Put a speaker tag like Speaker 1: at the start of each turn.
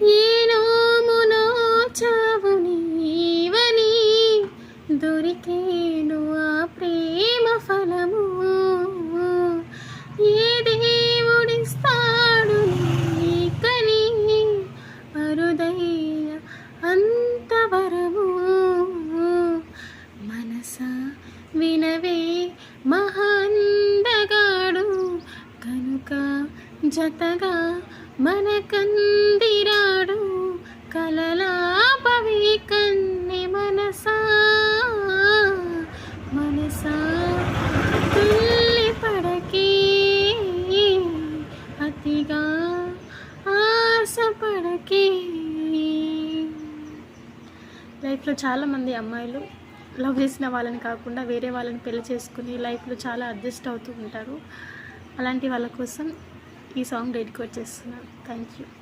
Speaker 1: ఏనోమునో చావు నీవని దొరికేను ఆ ప్రేమ ఫలము. ఏ దేవుడిస్తాడు నీకని అరుదైన అంతవరము. మనసా వినవే మహాందగాడు కనుక జతగా మనకందిరాడు. కలలాపవి కన్నె మనసా మనసా తుల్లి పడకే అతిగా ఆశపడకే. లైఫ్లో చాలామంది అమ్మాయిలు లవ్ చేసిన వాళ్ళని కాకుండా వేరే వాళ్ళని పెళ్లి చేసుకుని లైఫ్లో చాలా అడ్జస్ట్ అవుతూ ఉంటారు. అలాంటి వాళ్ళ కోసం ఈ సాంగ్ డెడికేట్ చేస్తున్నాను. Thank you.